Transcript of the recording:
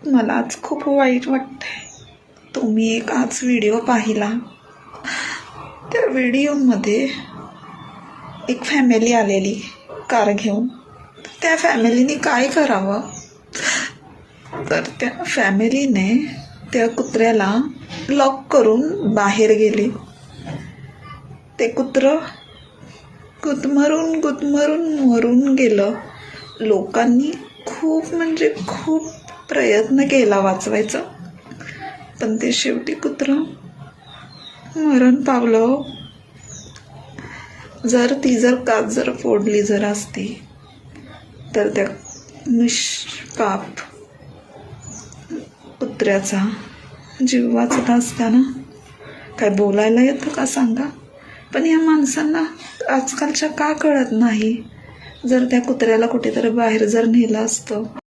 मला आज खूप वाईट वाटतंय. तुम्ही एक आज व्हिडिओ पाहिला. त्या व्हिडिओमध्ये एक फॅमिली आलेली कार घेऊन. त्या फॅमिलीने काय करावं, तर त्या फॅमिलीने त्या कुत्र्याला लॉक करून बाहेर गेले. ते कुत्रं गुदमरून मरून गेलं. लोकांनी खूप म्हणजे खूप प्रयत्न केला वाचवायचा, पण ते शेवटी कुत्रं मरण पावलं. जर काच फोडली असती तर त्या निष्पाप कुत्र्याचा जीव वाचला असता ना. काय बोलायला येतं का सांगा? पण या माणसांना आजकालच्या का कळत नाही? जर त्या कुत्र्याला कुठेतरी बाहेर नेलं असतं